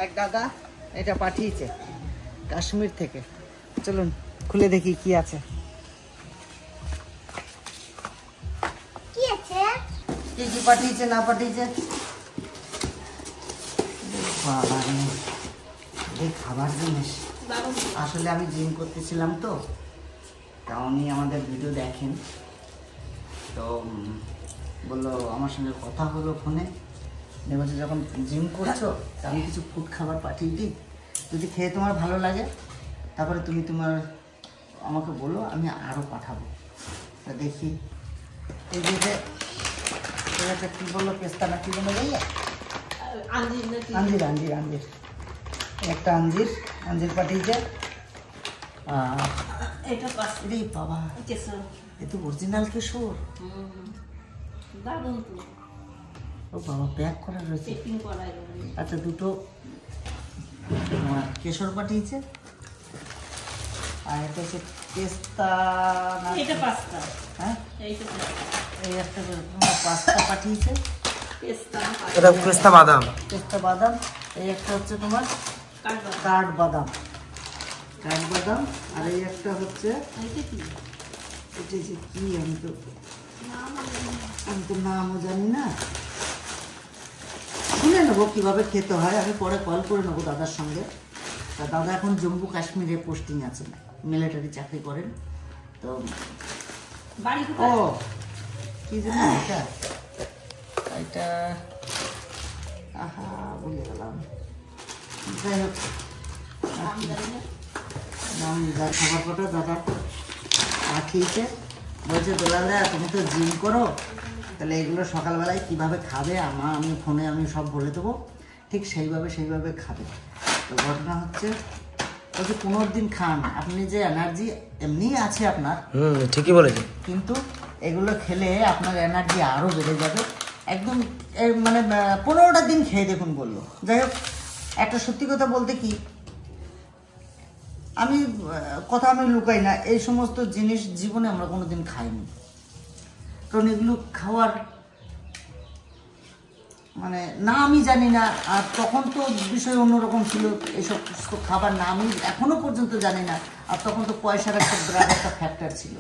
এক দাদা এটা পাঠিয়েছে কাশ্মীর থেকে। চলুন খুলে দেখি কি আছে। কি আছে? কি কি পাঠিয়েছে না পাঠিয়েছে। এই খাবার জিনিস আসলে আমি জিম করতেছিলাম তো, উনি আমাদের ভিডিও দেখেন তো বললো, আমার সঙ্গে কথা হলো ফোনে, বলছে যখন জিম করছো তা আমি কিছু ফুড খাবার পাঠিয়ে দিই, যদি খেয়ে তোমার ভালো লাগে তারপরে তুমি তোমার আমাকে বলো, আমি আরও পাঠাবো। তা দেখি এই যে এটা কী বললো, পেস্তা না কী বললো বললো, আঞ্জির আঞ্জির আঞ্জির, একটা আঞ্জির আঞ্জির পাঠিয়েছে। রে বাবা, এ তো অরিজিনাল কেশর। ও বাবা, প্যাক করা রয়েছে। আচ্ছা, দুটো কেশর পাঠিয়েছে, আর এটা হচ্ছে পেস্তা। হ্যাঁ, এই একটা পাস্তা পাঠিয়েছে, এটা পেস্তা বাদাম। পেস্তা বাদাম। এই একটা হচ্ছে তোমার কাঠ বাদাম, কাঠ বাদাম। আর এই একটা হচ্ছে এটা যে কি, আমি তো নামও জানি না, শুনে নেবো কিভাবে খেতে হয়। আমি পরে কল করে নেবো দাদার সঙ্গে। তা দাদা এখন জম্মু কাশ্মীরে পোস্টিং আছে, মিলিটারি চাকরি করেন তো। ও কি জানি এটা, এটা আহা বলে গেলাম। যাই হোক, খাবার কটা দাদা পাঠিয়েছে, বলছে দোলালে তুমি তো জিম করো, তাহলে এগুলো সকালবেলায় কীভাবে খাবে আমি ফোনে আমি সব বলে দেবো, ঠিক সেইভাবে খাবে। তো ঘটনা হচ্ছে বলছে 15 দিন খান, আপনি যে এনার্জি এমনি আছে আপনার, ঠিকই বলেছেন, কিন্তু এগুলো খেলে আপনার এনার্জি আরও বেড়ে যাবে একদম। মানে 15টা দিন খেয়ে দেখুন বললো। যাই হোক, একটা সত্যি কথা বলতে কি, আমি লুকাই না, এই সমস্ত জিনিস জীবনে আমরা কোনোদিন খাইনি, কারণ এগুলো খাওয়ার মানে না আমি জানি না। আর তখন তো বিষয় অন্যরকম ছিল, এইসব খাবার না আমি এখনো পর্যন্ত জানি না। আর তখন তো পয়সার একটা বিরাট একটা ফ্যাক্টর ছিল,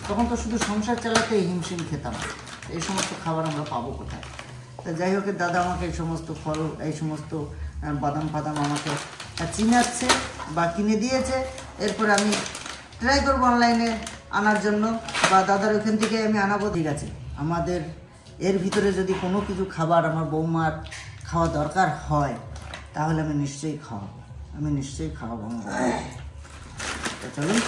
তখন তো শুধু সংসার চালাতে হিমশিম খেতাম। এই সমস্ত খাবার আমরা পাবো কোথায়। তা যাই হোক, দাদা আমাকে এই সমস্ত ফল, এই সমস্ত বাদাম ফাদাম আমাকে চিনাচ্ছে বা কিনে দিয়েছে। এরপরে আমি ট্রাই করবো অনলাইনে আনার জন্য, বা দাদার ওইখান থেকে আমি আনাবো। ঠিক আছে, আমাদের এর ভিতরে যদি কোনো কিছু খাবার আমার বৌমার খাওয়া দরকার হয়, তাহলে আমি নিশ্চয়ই খাওয়াবো আমার বৌমা। তো চলুন,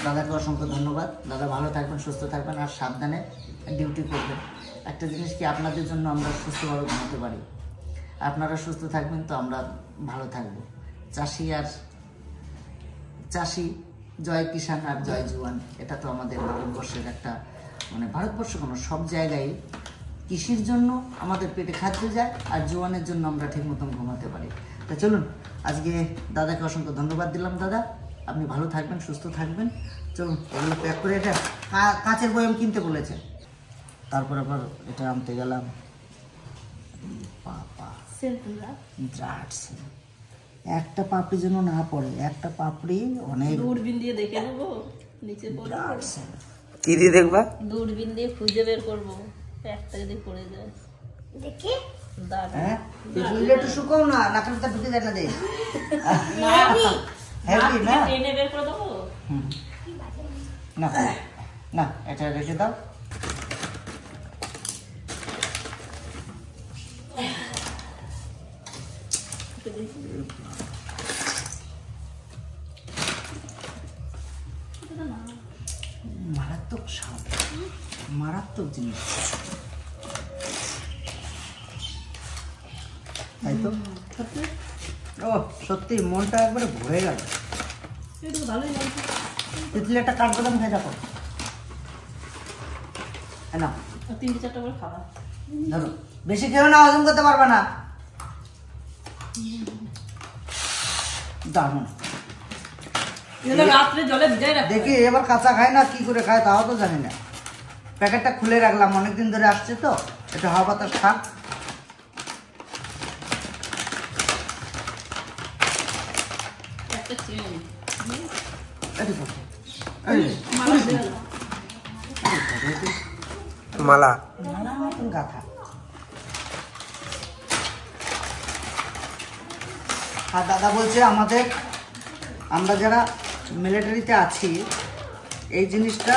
দাদাকে অসংখ্য ধন্যবাদ। দাদা ভালো থাকবেন, সুস্থ থাকবেন, আর সাবধানে ডিউটি করবেন। একটা জিনিস কি, আপনাদের জন্য আমরা সুস্থভাবে ঘুমাতে পারি, আপনারা সুস্থ থাকবেন তো আমরা ভালো থাকবো। চাষি জয় কিষাণ আর জয় জওয়ান, এটা তো আমাদের ভারতবর্ষের একটা মানে, ভারতবর্ষ কোনো সব জায়গায় কৃষির জন্য আমাদের পেটে খাদ্য যায়, আর জওয়ানের জন্য আমরা ঠিক মতন ঘুমাতে পারি। তা চলুন, আজকে দাদাকে অসংখ্য ধন্যবাদ দিলাম। দাদা আপনি ভালো থাকবেন, সুস্থ থাকবেন। চলুন এগুলো প্যাক করে, এটা কাঁচের বয়াম কিনতে বলেছে। তারপর আবার এটা আনতে গেলাম, একটা পাপড়ি যেন না পড়ে, একটা পাপড়ি অনেক। দূরবীন দিয়ে দেখে নেবো নিচে পড়ে, কি দিয়ে দেখবা? দূরবীন দিয়ে খুঁজে বের করবো, একটা যদি পড়ে যায় দেখি। হ্যাঁ, একটু শুকাও না, নাকটা ঢুকে যায় না দেখ। হেভি না, টেনে বের করে দেবো। না না, এটা রেখে দাও। মারাত্মক স্বাদ, মারাত্মক জিনিস, তাই তো? ও সত্যি মনটা একবারে ভরে গেল। ভালোই লাগছে। তিতলি একটা কাঠবাদাম খেয়ে দেখো, না 3-4টা করে খাওয়া। ধরো, বেশি খেয়েও না, হজম করতে পারবে না। দারুণ। রাত্রে জলে ভিজাই রাখতে দেখি এবার কাঁচা খায় না কি করে খায় তাও তো জানি না। প্যাকেটটা খুলে রাখলাম, অনেকদিন ধরে আসছে তো, এটা হাওয়া বাতাস খাক। একটা চেন আরে বাবা, মালা নানা মতন গাথা। আর দাদা বলছে আমরা যারা মিলিটারিতে আছি এই জিনিসটা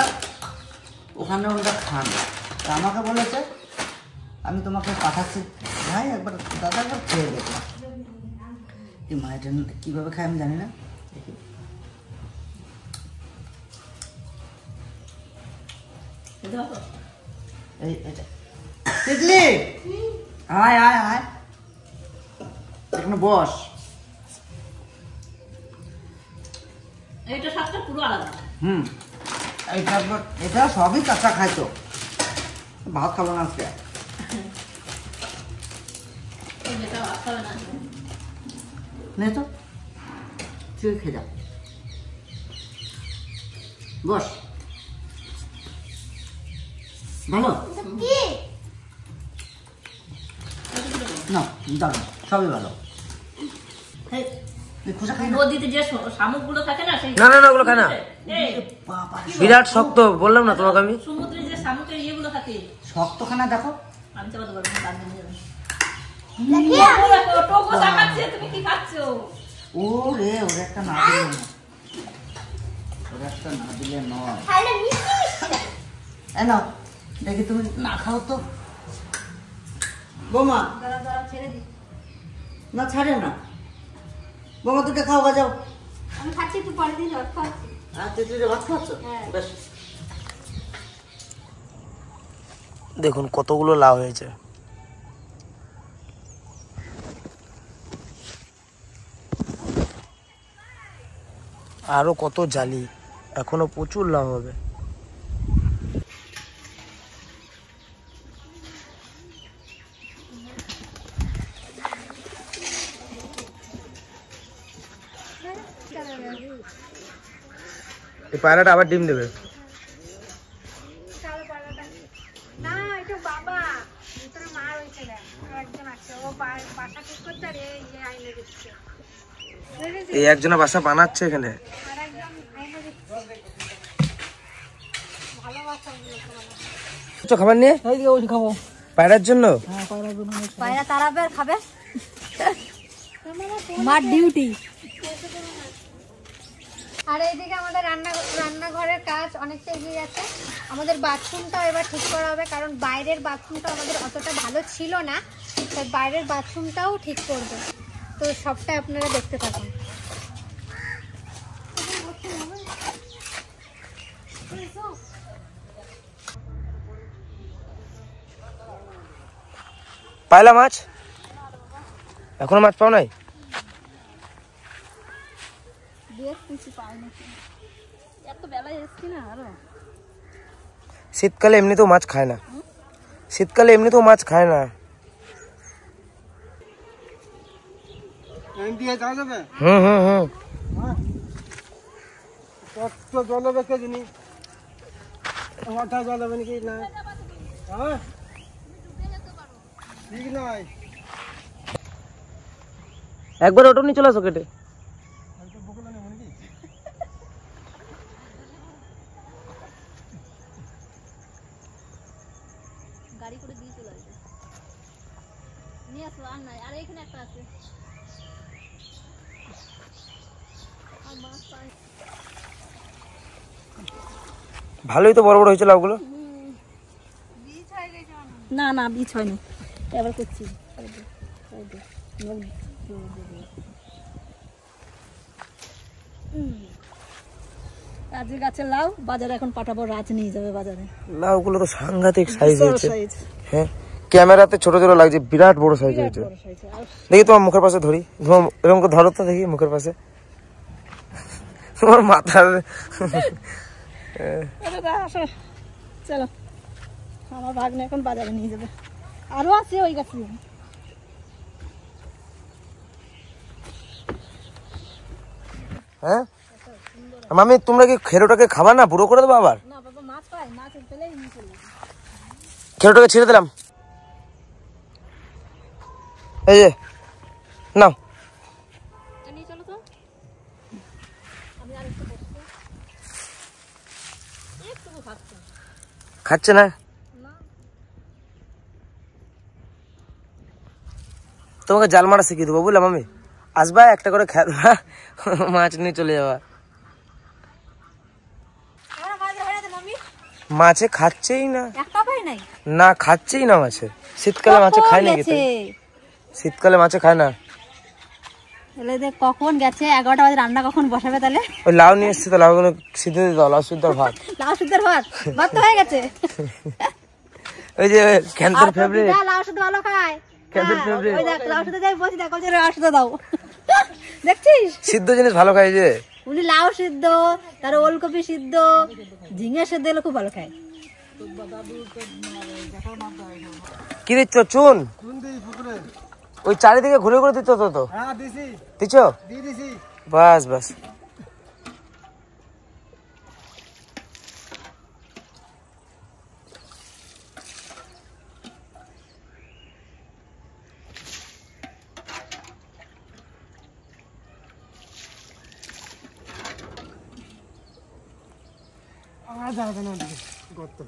ওখানে ওরা খান। তা আমাকে বলেছে আমি তোমাকে পাঠাচ্ছি ভাই, একবার দাদা একবার খেয়ে দেখো। এই মায়ের জন্য কীভাবে খায় আমি জানি না। দেখি এই এটা তিতলি, আয় আয় আয়, এখানে বস। এইটা স্বাদটা পুরো আলাদা। এটা সবই কাঁচা খাইতো, ভাত খাবো না আজকে। এটা ভাত খাবে না। নে তো তুই খেয়ে যা, বস। ভালো কি না, দারুণ, সবই ভালো। খোসা খাই না। নদীতে যে শামুকগুলো থাকে না সেই না না না ওগুলো খায় না, এই বাবা, বিরাট শক্ত, বললাম না তোমাকে আমি। সমুদ্রে যে শামুকের ইয়েগুলো থাকে শক্তখানা দেখো। আমি চাপাতে পারবো না, দাঁত ভেঙে যাবে। দেখিয়া টোকো চাকাচ্ছে, তুমি কি খাচ্ছো? ও রে, ওরা একটা না দিলে না, ওরা একটা না দিলে নয়। খাইলে মিষ্টি মিষ্টি এ নাও, দেখি তুমি না খাও তো বৌমা। ছেড়ে দি। না ছাড়ে না বৌমা, দুটো খাওয়া যাও। আমি খাচ্ছি, একটু পরে দিন রক্ত খাচ্ছি। আর তিতলিরে ভাত খাচ্ছ? হ্যাঁ। বেশ। দেখুন কতগুলো লাউ হয়েছে। আরো কত জালি, এখনো প্রচুর লাউ হবে। এই পায়রাটা আবার ডিম দেবে। না, এটা বাবা, ভিতরে মা রয়েছে, একজন আছে, ও বাসা ঠিক করতে আর এই যে আইনে দিচ্ছে। এই একজনের বাসা বানাচ্ছে এখানে। আর একজন আইনে দিচ্ছে। ভালোবাসা খাবার নিয়ে খাবো পায়রার জন্য। পায়রা তারাবে আর খাবে, মার ডিউটি। আর এইদিকে আমাদের রান্নাঘরের কাজ অনেকটা এগিয়ে গেছে। আমাদের বাথরুমটাও এবার ঠিক করা হবে, কারণ বাইরের বাথরুমটা আমাদের অতটা ভালো ছিল না, তাই বাইরের বাথরুমটাও ঠিক করবে। তো সবটাই আপনারা দেখতে থাকুন। পায়লা মাছ এখনো মাছ পাও নাই? এত বেলায় এসছি না আরো। শীতকালে এমনিতেও মাছ খায় না, শীতকালে এমনিতেও মাছ খায় না। হুম হুম হুম। একবার ওটা নিয়ে চলে আসো কেটে। গাড়ি করে দিয়ে চলে আসবে, নিয়ে আসো। আর নাই, আর এখানে একটা আছে। ভালোই তো বড় বড় হয়েছে লাউগুলো। না না, বীজ হয়নি, এবার করছি। রাজের গাছের লাউ বাজারে এখন পাঠাবো, রাজ নিয়ে যাবে বাজারে। লাউগুলো তো সাংঘাতিক সাইজ হয়েছে। সাইজ, হ্যাঁ, ক্যামেরাতে ছোট ছোট লাগছে, বিরাট বড় সাইজ হয়েছে। বড় সাইজ। আর দেখি তোমার মুখের পাশে ধরি, এরকম করে ধরো তো দেখি মুখের পাশে। তোমার মাথার আসো, চলো, আমার ভাগ্নে এখন বাজারে নিয়ে যাবে। আরো আছে ওই গাছে। হ্যাঁ মামি, তোমরা কি খেরোটাকে খাবা না? বুড়ো করে দেবো আবার? না বাবা, মাছ পাই, মাছ পেলেই নিয়ে চলে যাবে। খেরোটাকে ছেড়ে দিলাম, এই যে নাও। নিয়ে চলো তো। খাচ্ছে না? তোমাকে জাল মারা শিখিয়ে দেবো, বুঝলাম আমি। আসবা একটা করে খেলবা, মাছ নিয়ে চলে যাবা। মাছে খাচ্ছেই না, না খাচ্ছেই না মাছে। শীতকালে মাছে খায় না, শীতকালে মাছে খায় না। কখন গেছে? 11টা বাজে। রান্না কখন বসাবে তাহলে? ওই লাউ নিয়ে এসছে তো, লাউগুলো সিদ্ধ দিয়ে দাও। লাউ সিদ্ধ ভাত, লাউ সিদ্ধর ভাত। ভাত তো হয়ে গেছে। ওই যে ক্যান্সার ফেভারিট, লাউ সিদ্ধ ভালো খায়। Cancer favourite. ওই দেখ লাউ সিদ্ধ যাই বসি, দেখো যে লাউ সিদ্ধ দাও। দেখছিস সিদ্ধ জিনিস ভালো খায় যে। উনি লাউ সিদ্ধ, তার ওলকপি সিদ্ধ, ঝিঙে সিদ্ধ এগুলো খুব ভালো খায়। কি দিচ্ছ? চুন ওই চারিদিকে ঘুরে ঘুরে দিচ্ছ তো? দিচ্ছ? বাস বাস। আর যাবে না গর্ত।